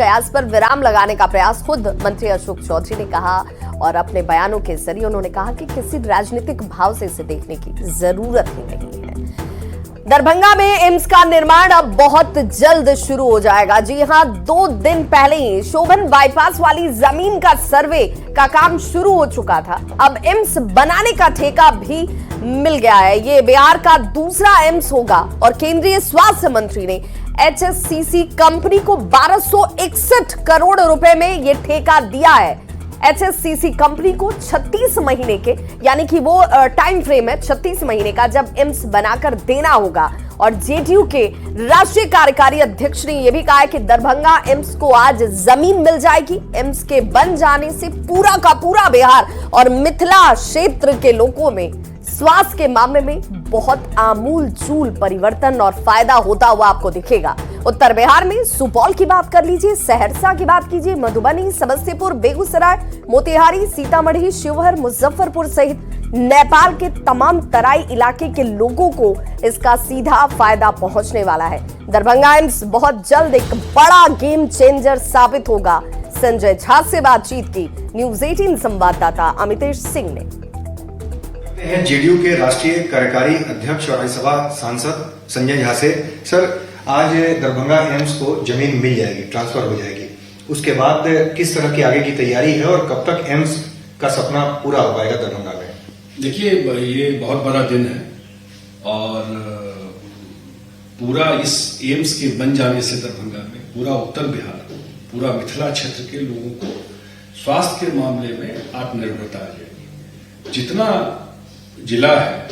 कयास पर विराम लगाने का प्रयास खुद मंत्री अशोक चौधरी ने कहा और अपने बयानों के जरिए उन्होंने कहा कि किसी राजनीतिक भाव से इसे देखने की जरूरत ही नहीं है। दरभंगा में एम्स का निर्माण अब बहुत जल्द शुरू हो जाएगा। जी हां, 2 दिन पहले ही शोभन बाईपास वाली जमीन का सर्वे का काम शुरू हो चुका था। अब एम्स बनाने का ठेका भी मिल गया है। ये बिहार का दूसरा एम्स होगा और केंद्रीय स्वास्थ्य मंत्री ने HSCC कंपनी को 1261 करोड़ रुपए में यह ठेका दिया है। HSCC कंपनी को 36 महीने के, यानी कि वो टाइम फ्रेम है 36 महीने का, जब एम्स बनाकर देना होगा। और JDU के राष्ट्रीय कार्यकारी अध्यक्ष ने यह भी कहा है कि दरभंगा एम्स को आज जमीन मिल जाएगी। एम्स के बन जाने से पूरा का पूरा बिहार और मिथिला क्षेत्र के लोगों में स्वास्थ्य के मामले में बहुत आमूल-चूल परिवर्तन और फायदा होता हुआ आपको दिखेगा। उत्तर बिहार में सुपौल की बात कर लीजिए, सहरसा की बात कीजिए, मधुबनी, समस्तीपुर, बेगूसराय, मोतिहारी, सीतामढ़ी, शिवहर, मुजफ्फरपुर सहित नेपाल के तमाम तराई इलाके के लोगों को इसका सीधा फायदा पहुंचने वाला है। दरभंगा एम्स बहुत जल्द एक बड़ा गेम चेंजर साबित होगा। संजय झा से बातचीत की न्यूज 18 संवाददाता अमितेश सिंह ने। JDU के राष्ट्रीय कार्यकारी अध्यक्ष और राज्यसभा सांसद संजय झा से, सर आज दरभंगा एम्स को जमीन मिल जाएगी, ट्रांसफर हो जाएगी, उसके बाद किस तरह की आगे की तैयारी है और कब तक एम्स का सपना पूरा हो पाएगा दरभंगा में? देखिए, ये बहुत बड़ा दिन है और पूरा इस एम्स के बन जाने से दरभंगा में पूरा उत्तर बिहार, पूरा मिथिला क्षेत्र के लोगों को स्वास्थ्य के मामले में आत्मनिर्भरता आ जाएगी। जितना जिला है,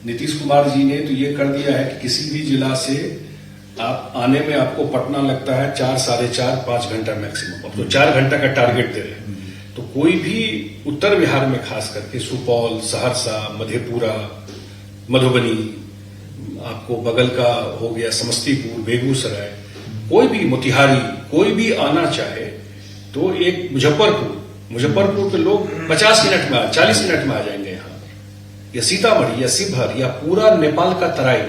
नीतीश कुमार जी ने तो ये कर दिया है कि किसी भी जिला से आप आने में आपको पटना लगता है 4, साढ़े 4, 5 घंटा मैक्सिमम। अब तो 4 घंटा का टारगेट दे रहे हैं। तो कोई भी उत्तर बिहार में खास करके सुपौल, सहरसा, मधेपुरा, मधुबनी, आपको बगल का हो गया समस्तीपुर, बेगूसराय, कोई भी मोतिहारी, कोई भी आना चाहे तो एक मुजफ्फरपुर के लोग 50 मिनट में 40 मिनट में आ जाएंगे यहाँ, या सीतामढ़ी या शिवहर या पूरा नेपाल का तराई,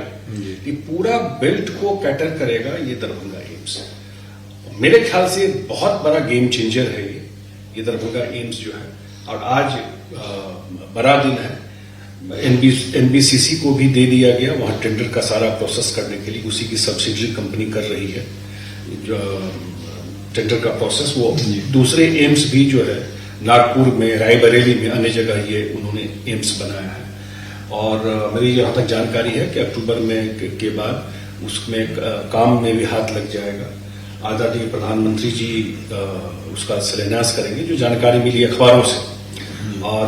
ये पूरा बेल्ट को कैटर करेगा ये दरभंगा एम्स। मेरे ख्याल से बहुत बड़ा गेम चेंजर है ये दरभंगा एम्स जो है। और आज बड़ा दिन है, NBCC को भी दे दिया गया, वहां टेंडर का सारा प्रोसेस करने के लिए उसी की सब्सिडरी कंपनी कर रही है जो टेंडर का प्रोसेस। वो दूसरे एम्स भी जो है नागपुर में, रायबरेली में, अन्य जगह ये उन्होंने एम्स बनाया है। और मेरी जहां तक जानकारी है कि अक्टूबर में के बाद उसमें काम में भी हाथ लग जाएगा। आदरणीय प्रधानमंत्री जी उसका शिलान्यास करेंगे, जो जानकारी मिली अखबारों से, और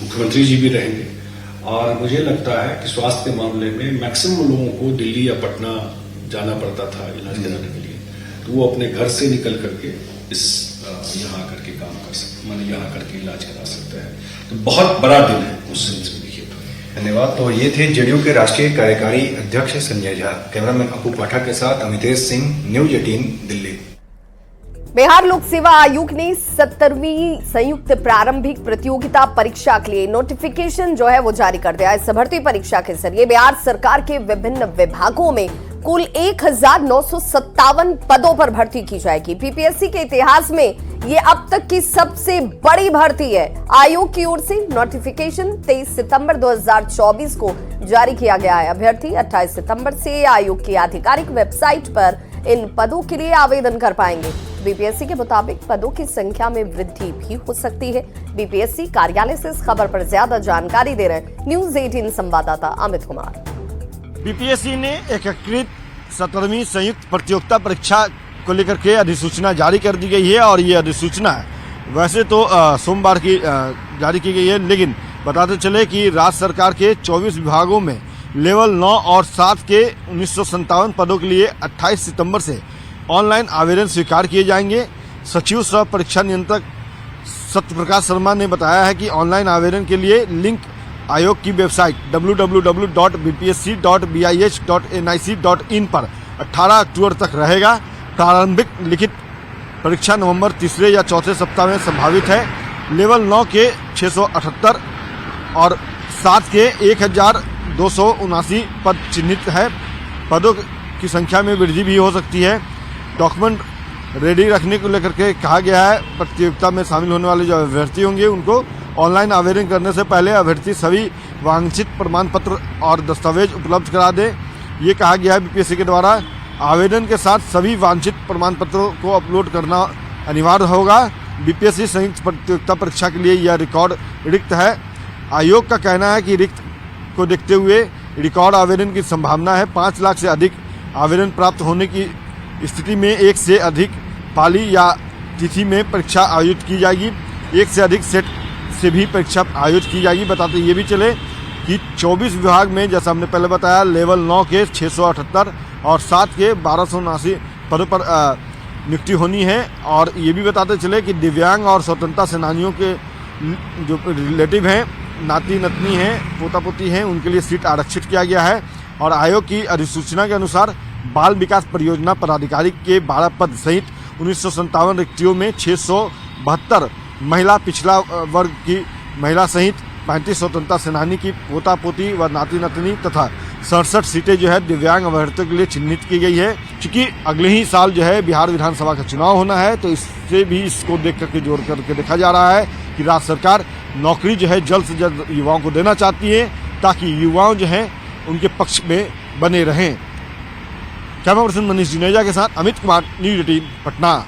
मुख्यमंत्री जी भी रहेंगे। और मुझे लगता है कि स्वास्थ्य के मामले में मैक्सिमम लोगों को दिल्ली या पटना जाना पड़ता था इलाज कराने के लिए, तो वो अपने घर से निकल करके यहाँ आकर के काम कर सकते, माने यहाँ करके इलाज करा सकते हैं। तो बहुत बड़ा दिन है उस सेंस में, देखिए। धन्यवाद। तो ये थे JDU के राष्ट्रीय कार्यकारी अध्यक्ष संजय झा। कैमरामैन अपू पाठक के साथ अमितेश सिंह, न्यूज 18 दिल्ली। बिहार लोक सेवा आयोग ने 70वीं संयुक्त प्रारंभिक प्रतियोगिता परीक्षा के लिए नोटिफिकेशन जो है वो जारी कर दिया है। इस भर्ती परीक्षा के जरिए बिहार सरकार के विभिन्न विभागों में कुल 1957 पदों पर भर्ती की जाएगी। PPSC के इतिहास में ये अब तक की सबसे बड़ी भर्ती है। आयोग की ओर से नोटिफिकेशन 23 सितंबर 2024 को जारी किया गया है। अभ्यर्थी 28 सितंबर से आयोग की आधिकारिक वेबसाइट पर इन पदों के लिए आवेदन कर पाएंगे। BPSC के मुताबिक पदों की संख्या में वृद्धि भी हो सकती है। BPSC कार्यालय से इस खबर पर ज्यादा जानकारी दे रहे हैं न्यूज 18 संवाददाता अमित कुमार। BPSC ने एकीकृत 70वीं संयुक्त प्रतियोगिता परीक्षा को लेकर के अधिसूचना जारी कर दी गई है। और ये अधिसूचना वैसे तो सोमवार की जारी की गई है, लेकिन बताते चले कि राज्य सरकार के 24 विभागों में लेवल 9 और 7 के 1957 पदों के लिए 28 सितंबर से ऑनलाइन आवेदन स्वीकार किए जाएंगे। सचिव सह परीक्षा नियंत्रक सत्यप्रकाश शर्मा ने बताया है कि ऑनलाइन आवेदन के लिए लिंक आयोग की वेबसाइट www.bpsc.bih.nic.in पर 18 अक्टूबर तक रहेगा। प्रारंभिक लिखित परीक्षा नवंबर तीसरे या चौथे सप्ताह में संभावित है। लेवल 9 के 678 और 7 के 1279 पद चिन्हित है। पदों की संख्या में वृद्धि भी हो सकती है। डॉक्यूमेंट रेडी रखने को लेकर के कहा गया है। प्रतियोगिता में शामिल होने वाले जो अभ्यर्थी होंगे उनको ऑनलाइन आवेदन करने से पहले अभ्यर्थी सभी वांछित प्रमाण पत्र और दस्तावेज उपलब्ध करा दें। ये कहा गया है बीपीएससी के द्वारा। आवेदन के साथ सभी वांछित प्रमाण पत्रों को अपलोड करना अनिवार्य होगा। बीपीएससी संयुक्त प्रतियोगिता परीक्षा के लिए यह रिकॉर्ड रिक्त है। आयोग का कहना है कि रिक्त को देखते हुए रिकॉर्ड आवेदन की संभावना है। 5 लाख से अधिक आवेदन प्राप्त होने की स्थिति में एक से अधिक पाली या तिथि में परीक्षा आयोजित की जाएगी। एक से अधिक सेट से भी परीक्षा आयोजित की जाएगी। बताते ये भी चले कि 24 विभाग में जैसा हमने पहले बताया लेवल 9 के 678 और 7 के 1279 पदों पर नियुक्ति होनी है। और ये भी बताते चले कि दिव्यांग और स्वतंत्रता सेनानियों के जो रिलेटिव हैं, नाती नतनी हैं, पोता पोती हैं, उनके लिए सीट आरक्षित किया गया है। और आयोग की अधिसूचना के अनुसार बाल विकास परियोजना पदाधिकारी के 12 पद सहित 1957 रिक्तियों में 672 महिला पिछड़ा वर्ग की महिला सहित 35 स्वतंत्रता सेनानी की पोता पोती व नाती नतनी तथा 67 सीटें जो है दिव्यांग अभ्यर्थियों के लिए चिन्हित की गई है। क्योंकि अगले ही साल जो है बिहार विधानसभा का चुनाव होना है, तो इससे भी इसको देख करके जोड़ करके देखा जा रहा है कि राज्य सरकार नौकरी जो है जल्द से जल्द युवाओं को देना चाहती है ताकि युवाओं जो हैं उनके पक्ष में बने रहें। कैमरा पर्सन मनीष जुनेजा के साथ अमित कुमार, न्यूज 18 पटना।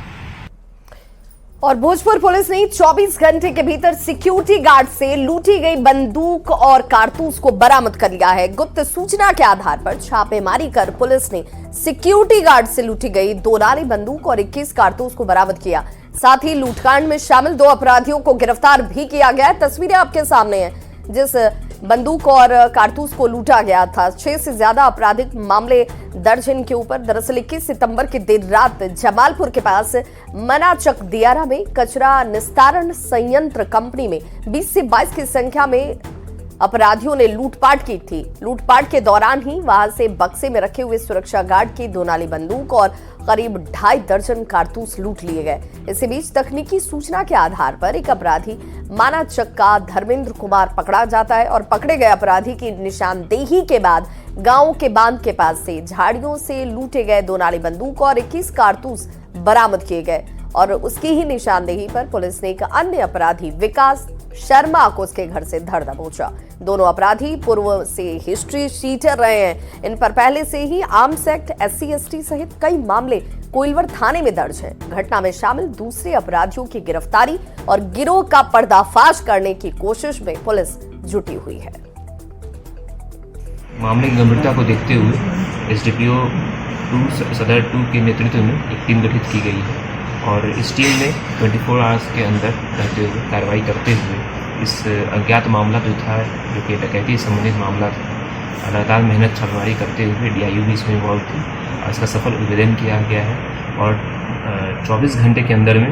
और भोजपुर पुलिस ने 24 घंटे के भीतर सिक्योरिटी गार्ड से लूटी गई बंदूक और कारतूस को बरामद कर लिया है। गुप्त सूचना के आधार पर छापेमारी कर पुलिस ने सिक्योरिटी गार्ड से लूटी गई 2 नाली बंदूक और 21 कारतूस को बरामद किया। साथ ही लूटकांड में शामिल 2 अपराधियों को गिरफ्तार भी किया गया है। तस्वीरें आपके सामने हैं जिस बंदूक और कारतूस को लूटा गया था। 6 से ज्यादा आपराधिक मामले दर्ज इनके ऊपर। दरअसल 21 सितंबर की देर रात जमालपुर के पास मनाचक दियारा में कचरा निस्तारण संयंत्र कंपनी में 20 से 22 की संख्या में अपराधियों ने लूटपाट की थी। लूटपाट के दौरान ही वहां से बक्से में रखे हुए सुरक्षा गार्ड की 2 नाली बंदूक और करीब 2.5 दर्जन कारतूस लूट लिए गए। इसी बीच तकनीकी सूचना के आधार पर एक अपराधी मानाचक का धर्मेंद्र कुमार पकड़ा जाता है और पकड़े गए अपराधी की निशानदेही के बाद गांव के बांध के पास से झाड़ियों से लूटे गए 2 नाली बंदूक और 21 कारतूस बरामद किए गए। और उसकी ही निशानदेही पर पुलिस ने एक अन्य अपराधी विकास शर्मा को उसके घर से धर दबोचा। दोनों अपराधी पूर्व से हिस्ट्री शीटर रहे हैं। इन पर पहले से ही आर्म्स एक्ट, SC/ST सहित कई मामले कोइलवर थाने में दर्ज हैं। घटना में शामिल दूसरे अपराधियों की गिरफ्तारी और गिरोह का पर्दाफाश करने की कोशिश में पुलिस जुटी हुई है। मामले की गंभीरता को देखते हुए SDPO 2 सदर 2 के नेतृत्व में एक टीम गठित की गई है और इस टीम ने 24 आवर्स के अंदर रहते हुए कार्रवाई करते हुए इस अज्ञात मामला जो था, जो कि डकैती संबंधित मामला था, लगातार मेहनत छापेमारी करते हुए DIU भी इसमें इन्वॉल्व थी और इसका सफल उद्भेदन किया गया है। और 24 घंटे के अंदर में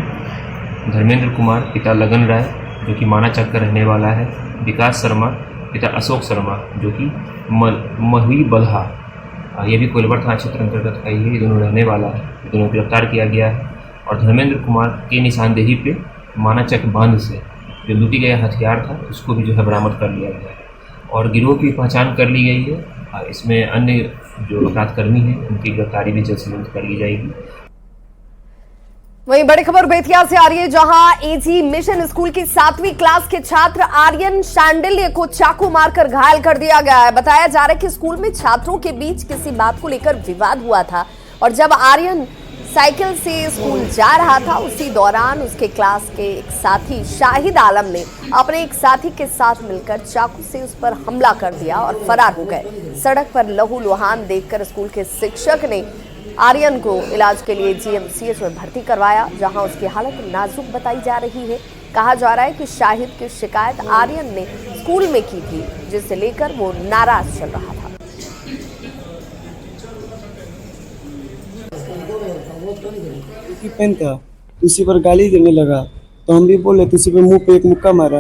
धर्मेंद्र कुमार पिता लगन राय जो कि मानाचक का रहने वाला है, विकास शर्मा पिता अशोक शर्मा जो कि महुई बल्हा, ये भी कोइलवर थाना क्षेत्र अंतर्गत का ही दोनों रहने वाला है, दोनों गिरफ्तार किया गया है। और धर्मेंद्र कुमार के निशानदेही पे मानाचक बांध से जो लूटी गया हथियार था उसको भी जो है बरामद कर लिया गया है और गिरोह की पहचान कर ली गई है। इसमें अन्य जो अपराधकर्मी हैं उनकी गिरफ्तारी भी जल्द से जल्द कर ली जाएगी। वहीं बड़ी खबर बेतिया से आ रही है, जहां AG मिशन स्कूल की 7वीं क्लास के छात्र आर्यन शांडिल्य को चाकू मारकर घायल कर दिया गया है। बताया जा रहा है कि स्कूल में छात्रों के बीच किसी बात को लेकर विवाद हुआ था और जब आर्यन साइकिल से स्कूल जा रहा था उसी दौरान उसके क्लास के एक साथी शाहिद आलम ने अपने एक साथी के साथ मिलकर चाकू से उस पर हमला कर दिया और फरार हो गए। सड़क पर लहूलुहान देखकर स्कूल के शिक्षक ने आर्यन को इलाज के लिए GMCH में भर्ती करवाया, जहां उसकी हालत नाजुक बताई जा रही है। कहा जा रहा है कि शाहिद की शिकायत आर्यन ने स्कूल में की थी, जिसे लेकर वो नाराज चल रहा था। पेन था, उसी पर गाली देने लगा तो हम भी बोले, तो उसी पे मुंह पे एक मुक्का मारा।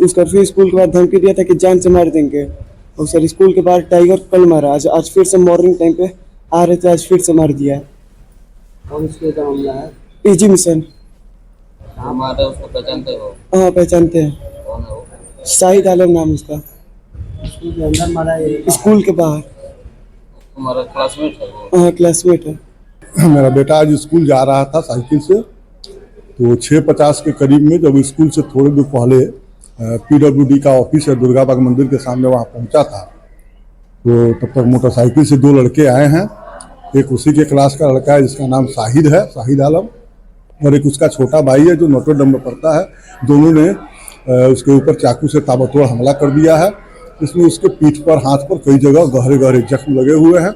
उसका फिर स्कूल के बाद धमकी दिया था कि जान से मार देंगे और सर स्कूल के बाद टाइगर कल मारा। आज फिर से मॉर्निंग टाइम पे आ रहे थे, आज फिर से मार दिया। कौन स्कूल का मामला है? AG mission. कहाँ मारा उसको पहचानते हो? हाँ पहचानते हैं। कौन है वो? शाहिद आलम नाम उसका। स्कूल के अंदर मारा है? स्कूल के बाहर। तुम्हारा क्लासमेट है वो? हाँ क्लासमेट है। मेरा बेटा आज स्कूल जा रहा था साइकिल से, तो 6:50 के करीब में जब स्कूल से थोड़ी दूर पहले PWD का ऑफिस है दुर्गा बाग मंदिर के सामने, वहाँ पहुँचा था। तो तब तक मोटरसाइकिल से 2 लड़के आए हैं। एक उसी के क्लास का लड़का है जिसका नाम शाहिद है, शाहिद आलम, और एक उसका छोटा भाई है जो नोटरडम में पढ़ता है। दोनों ने उसके ऊपर चाकू से ताबड़तोड़ हमला कर दिया है। इसमें उसके पीठ पर, हाथ पर कई जगह गहरे गहरे जख्म लगे हुए हैं।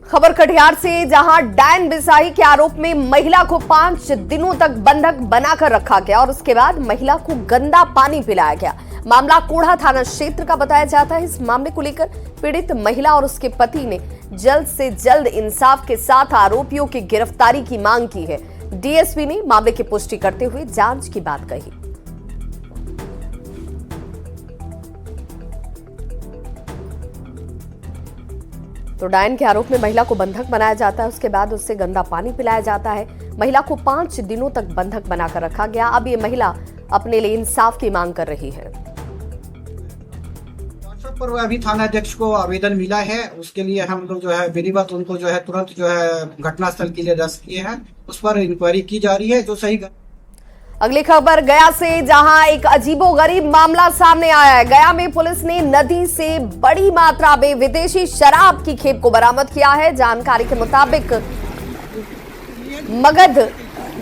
खबर कटिहार से, जहां डायन बिसाही के आरोप में महिला को 5 दिनों तक बंधक बनाकर रखा गया और उसके बाद महिला को गंदा पानी पिलाया गया। मामला कोढ़ा थाना क्षेत्र का बताया जाता है। इस मामले को लेकर पीड़ित महिला और उसके पति ने जल्द से जल्द इंसाफ के साथ आरोपियों की गिरफ्तारी की मांग की है। डीएसपी ने मामले की पुष्टि करते हुए जांच की बात कही। तो डायन के आरोप में महिला को बंधक बनाया जाता है, उसके बाद उससे गंदा पानी पिलाया जाता है। महिला को 5 दिनों तक बंधक बनाकर रखा गया। अब ये महिला अपने लिए इंसाफ की मांग कर रही है। व्हाट्सएप पर अभी थाना अध्यक्ष को आवेदन मिला है, उसके लिए हम लोग जो है विधिवत उनको जो है तुरंत जो है घटनास्थल के लिए रद्द किए हैं। उस पर इंक्वायरी की जा रही है जो सही। अगली खबर गया से, जहां एक अजीबोगरीब मामला सामने आया है। गया में पुलिस ने नदी से बड़ी मात्रा में विदेशी शराब की खेप को बरामद किया है। जानकारी के मुताबिक मगध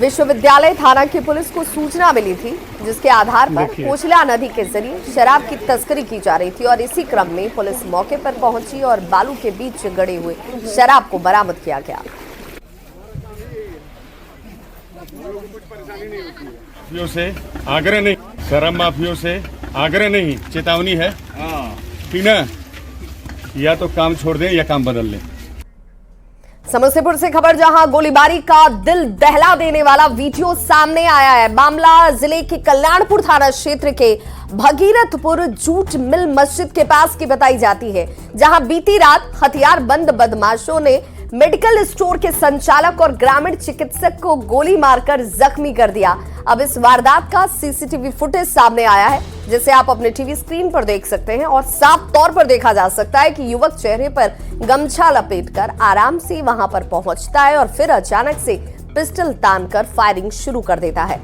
विश्वविद्यालय थाना की पुलिस को सूचना मिली थी, जिसके आधार पर कोचला नदी के जरिए शराब की तस्करी की जा रही थी और इसी क्रम में पुलिस मौके पर पहुंची और बालू के बीच गड़े हुए शराब को बरामद किया गया। माफियों से आग्रह नहीं, शराब माफियों से आग्रह नहीं, चेतावनी है। ठीक ना, या तो काम छोड़ दें या काम बदल लें। समस्तीपुर से खबर, जहां गोलीबारी का दिल दहला देने वाला वीडियो सामने आया है। मामला जिले के कल्याणपुर थाना क्षेत्र के भगीरथपुर जूट मिल मस्जिद के पास की बताई जाती है, जहां बीती रात हथियारबंद बदमाशों ने मेडिकल स्टोर के संचालक और ग्रामीण चिकित्सक को गोली मारकर जख्मी कर दिया। अब इस वारदात का सीसीटीवी फुटेज सामने आया है, जिसे आप अपने टीवी स्क्रीन पर देख सकते हैं और साफ तौर पर देखा जा सकता है कि युवक चेहरे पर गमछा लपेटकर आराम से वहां पर पहुंचता है और फिर अचानक से पिस्टल तानकर फायरिंग शुरू कर देता है।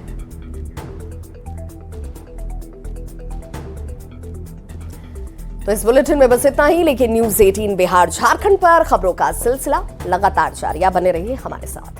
तो इस बुलेटिन में बस इतना ही, लेकिन न्यूज़ 18 बिहार झारखंड पर खबरों का सिलसिला लगातार जारी। बने रहिए हमारे साथ।